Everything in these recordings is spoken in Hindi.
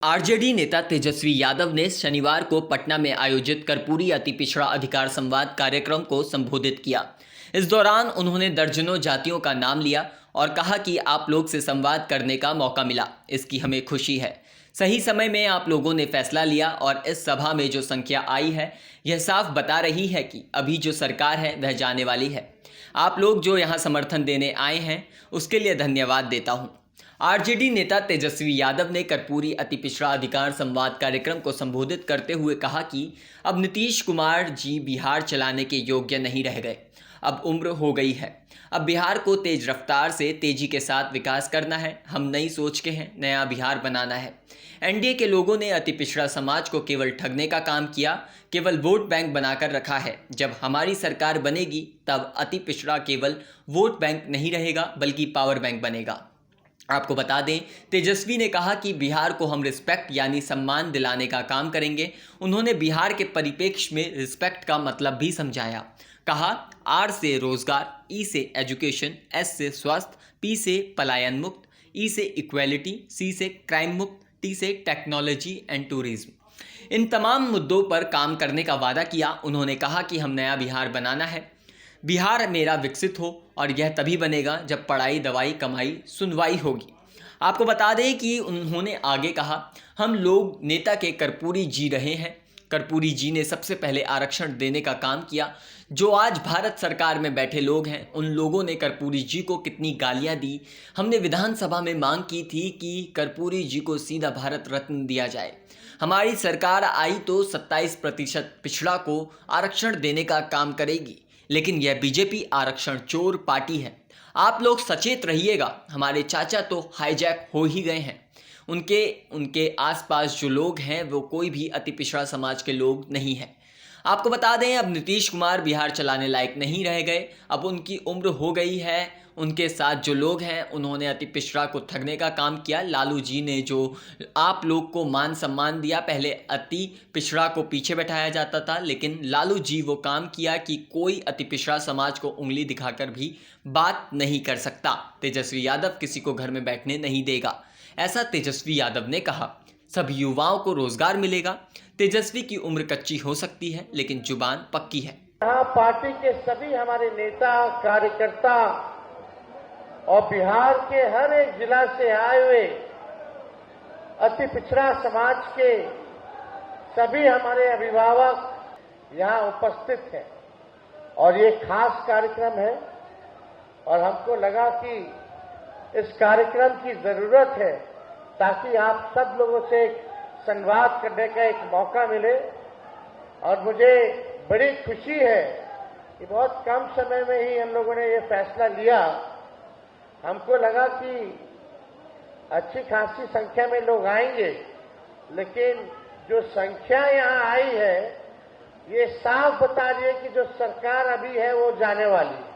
आरजेडी नेता तेजस्वी यादव ने शनिवार को पटना में आयोजित कर्पूरी अति पिछड़ा अधिकार संवाद कार्यक्रम को संबोधित किया। इस दौरान उन्होंने दर्जनों जातियों का नाम लिया और कहा कि आप लोग से संवाद करने का मौका मिला, इसकी हमें खुशी है। सही समय में आप लोगों ने फैसला लिया और इस सभा में जो संख्या आई है यह साफ बता रही है कि अभी जो सरकार है वह जाने वाली है। आप लोग जो यहाँ समर्थन देने आए हैं उसके लिए धन्यवाद देता हूँ। आरजेडी नेता तेजस्वी यादव ने कर्पूरी अति पिछड़ा अधिकार संवाद कार्यक्रम को संबोधित करते हुए कहा कि अब नीतीश कुमार जी बिहार चलाने के योग्य नहीं रह गए। अब उम्र हो गई है। अब बिहार को तेज रफ्तार से तेजी के साथ विकास करना है। हम नई सोच के हैं, नया बिहार बनाना है। एनडीए के लोगों ने अति पिछड़ा समाज को केवल ठगने का काम किया, केवल वोट बैंक बनाकर रखा है। जब हमारी सरकार बनेगी तब अति पिछड़ा केवल वोट बैंक नहीं रहेगा बल्कि पावर बैंक बनेगा। आपको बता दें, तेजस्वी ने कहा कि बिहार को हम रिस्पेक्ट यानी सम्मान दिलाने का काम करेंगे। उन्होंने बिहार के परिप्रेक्ष्य में रिस्पेक्ट का मतलब भी समझाया। कहा, आर से रोजगार, ई से एजुकेशन, एस से स्वास्थ्य, पी से पलायन मुक्त, ई से इक्वेलिटी, सी से क्राइम मुक्त, टी से टेक्नोलॉजी एंड टूरिज्म। इन तमाम मुद्दों पर काम करने का वादा किया। उन्होंने कहा कि हम नया बिहार बनाना है। बिहार मेरा विकसित हो और यह तभी बनेगा जब पढ़ाई, दवाई, कमाई, सुनवाई होगी। आपको बता दें कि उन्होंने आगे कहा, हम लोग नेता के कर्पूरी जी रहे हैं। कर्पूरी जी ने सबसे पहले आरक्षण देने का काम किया। जो आज भारत सरकार में बैठे लोग हैं उन लोगों ने कर्पूरी जी को कितनी गालियां दी। हमने विधानसभा में मांग की थी कि कर्पूरी जी को सीधा भारत रत्न दिया जाए। हमारी सरकार आई तो 27% पिछड़ा को आरक्षण देने का काम करेगी, लेकिन यह बीजेपी आरक्षण चोर पार्टी है। आप लोग सचेत रहिएगा। हमारे चाचा तो हाईजैक हो ही गए हैं। उनके आसपास जो लोग हैं वो कोई भी अति पिछड़ा समाज के लोग नहीं हैं। आपको बता दें, अब नीतीश कुमार बिहार चलाने लायक नहीं रह गए। अब उनकी उम्र हो गई है। उनके साथ जो लोग हैं उन्होंने अति पिछड़ा को ठगने का काम किया। लालू जी ने जो आप लोग को मान सम्मान दिया, पहले अति पिछड़ा को पीछे बैठाया जाता था, लेकिन लालू जी वो काम किया कि कोई अति पिछड़ा समाज को उंगली दिखाकर भी बात नहीं कर सकता। तेजस्वी यादव किसी को घर में बैठने नहीं देगा, ऐसा तेजस्वी यादव ने कहा। सभी युवाओं को रोजगार मिलेगा। तेजस्वी की उम्र कच्ची हो सकती है लेकिन जुबान पक्की है। यहाँ पार्टी के सभी हमारे नेता, कार्यकर्ता और बिहार के हर एक जिला से आए हुए अति पिछड़ा समाज के सभी हमारे अभिभावक यहाँ उपस्थित हैं और ये खास कार्यक्रम है और हमको लगा कि इस कार्यक्रम की जरूरत है ताकि आप सब लोगों से संवाद करने का एक मौका मिले। और मुझे बड़ी खुशी है कि बहुत कम समय में ही हम लोगों ने ये फैसला लिया। हमको लगा कि अच्छी खासी संख्या में लोग आएंगे, लेकिन जो संख्या यहाँ आई है ये साफ बता रही है कि जो सरकार अभी है वो जाने वाली है।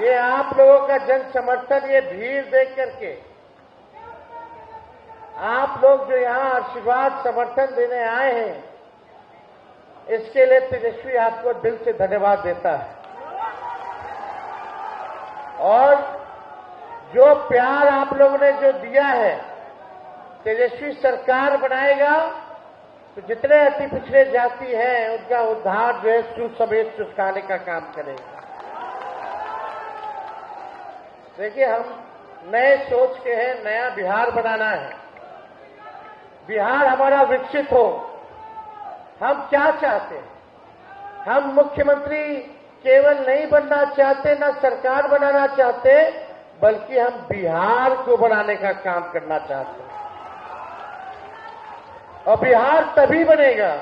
ये आप लोगों का जन समर्थन, ये भीड़ देख करके आप लोग जो यहाँ आशीर्वाद समर्थन देने आए हैं, इसके लिए तेजस्वी आपको दिल से धन्यवाद देता है। और जो प्यार आप लोगों ने जो दिया है, तेजस्वी सरकार बनाएगा तो जितने अति पिछड़े जाति हैं उनका उद्धार जो है सूद समेत चुकाने का काम करेगा। देखिए, हम नए सोच के हैं, नया बिहार बनाना है। बिहार हमारा विकसित हो। हम क्या चाहते हैं? हम मुख्यमंत्री केवल नहीं बनना चाहते, ना सरकार बनाना चाहते, बल्कि हम बिहार को बनाने का काम करना चाहते हैं। और बिहार तभी बनेगा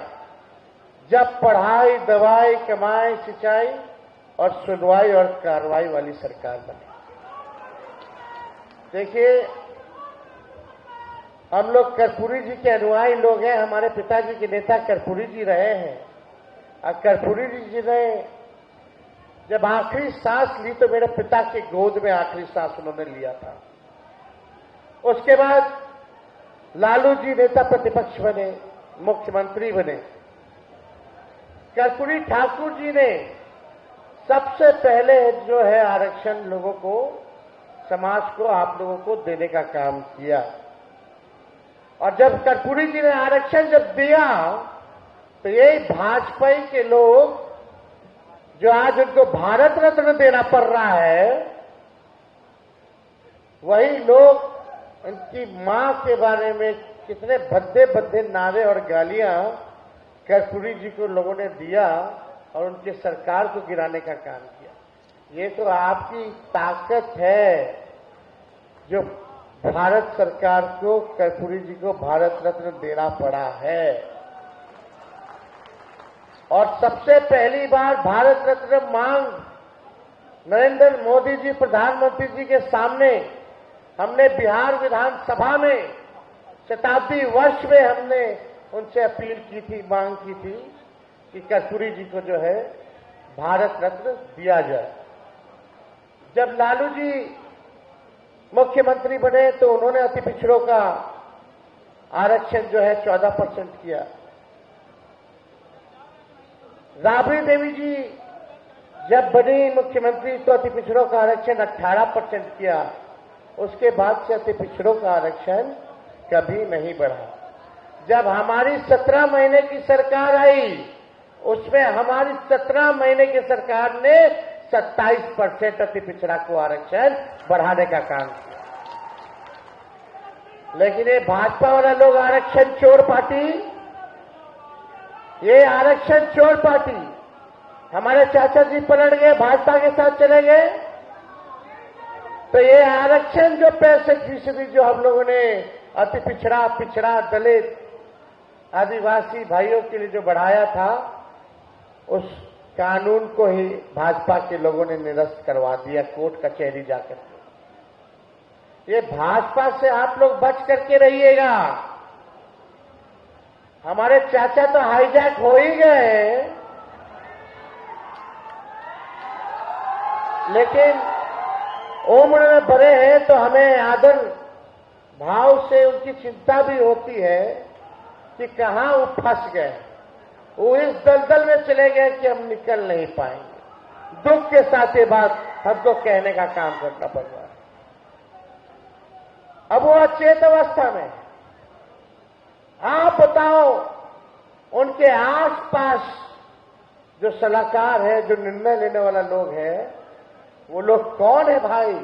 जब पढ़ाई, दवाई, कमाई, सिंचाई और सुनवाई और कार्रवाई वाली सरकार बने। देखिए, हम लोग कर्पूरी जी के अनुयायी लोग हैं। हमारे पिताजी के नेता कर्पूरी जी रहे हैं। और कर्पूरी जी ने जब आखिरी सांस ली तो मेरे पिता के गोद में आखिरी सांस उन्होंने लिया था। उसके बाद लालू जी नेता प्रतिपक्ष बने, मुख्यमंत्री बने। कर्पूरी ठाकुर जी ने सबसे पहले जो है आरक्षण लोगों को समाज को आप लोगों को देने का काम किया। और जब कर्पूरी जी ने आरक्षण जब दिया तो यही भाजपा के लोग जो आज उनको भारत रत्न देना पड़ रहा है, वही लोग उनकी मां के बारे में कितने भद्दे भद्दे नारे और गालियां कर्पूरी जी को लोगों ने दिया और उनके सरकार को गिराने का काम किया। ये तो आपकी ताकत है जो भारत सरकार को, कर्पूरी जी को भारत रत्न देना पड़ा है। और सबसे पहली बार भारत रत्न मांग नरेंद्र मोदी जी प्रधानमंत्री जी के सामने हमने बिहार विधानसभा में शताब्दी वर्ष में हमने उनसे अपील की थी, मांग की थी कि कर्पूरी जी को जो है भारत रत्न दिया जाए। जब लालू जी मुख्यमंत्री बने तो उन्होंने अति पिछड़ों का आरक्षण जो है 14% किया। राबड़ी देवी जी जब बनी मुख्यमंत्री तो अति पिछड़ों का आरक्षण 18% किया। उसके बाद से अति पिछड़ों का आरक्षण कभी नहीं बढ़ा। जब हमारी 17 महीने की सरकार आई, उसमें हमारी 17 महीने की सरकार ने 27% अति पिछड़ा को आरक्षण बढ़ाने का काम किया। लेकिन ये भाजपा वाला लोग आरक्षण चोर पार्टी, ये आरक्षण चोर पार्टी, हमारे चाचा जी पलट गए, भाजपा के साथ चले गए। तो ये आरक्षण जो 65% जो हम लोगों ने अति पिछड़ा, पिछड़ा, दलित, आदिवासी भाइयों के लिए जो बढ़ाया था, उस कानून को ही भाजपा के लोगों ने निरस्त करवा दिया कोर्ट कचहरी जाकर के। ये भाजपा से आप लोग बच करके रहिएगा। हमारे चाचा तो हाईजैक हो ही गए, लेकिन उम्र में बड़े हैं तो हमें आदर भाव से उनकी चिंता भी होती है कि कहां वो फंस गए, वो इस दलदल में चले गए कि हम निकल नहीं पाएंगे। दुख के साथ ये बात हमको कहने का काम करना पड़ रहा है। अब वो अचेत अवस्था में, आप बताओ उनके आसपास जो सलाहकार है, जो निर्णय लेने वाला लोग है, वो लोग कौन है भाई?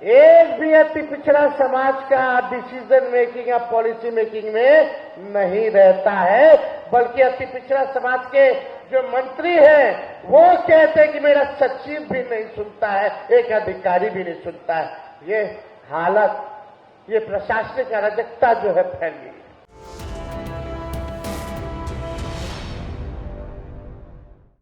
एक भी अति पिछड़ा समाज का डिसीजन मेकिंग या पॉलिसी मेकिंग में नहीं रहता है, बल्कि अति पिछड़ा समाज के जो मंत्री हैं वो कहते हैं कि मेरा सचिव भी नहीं सुनता है, एक अधिकारी भी नहीं सुनता है। ये हालत, ये प्रशासनिक अराजकता जो है फैल गई।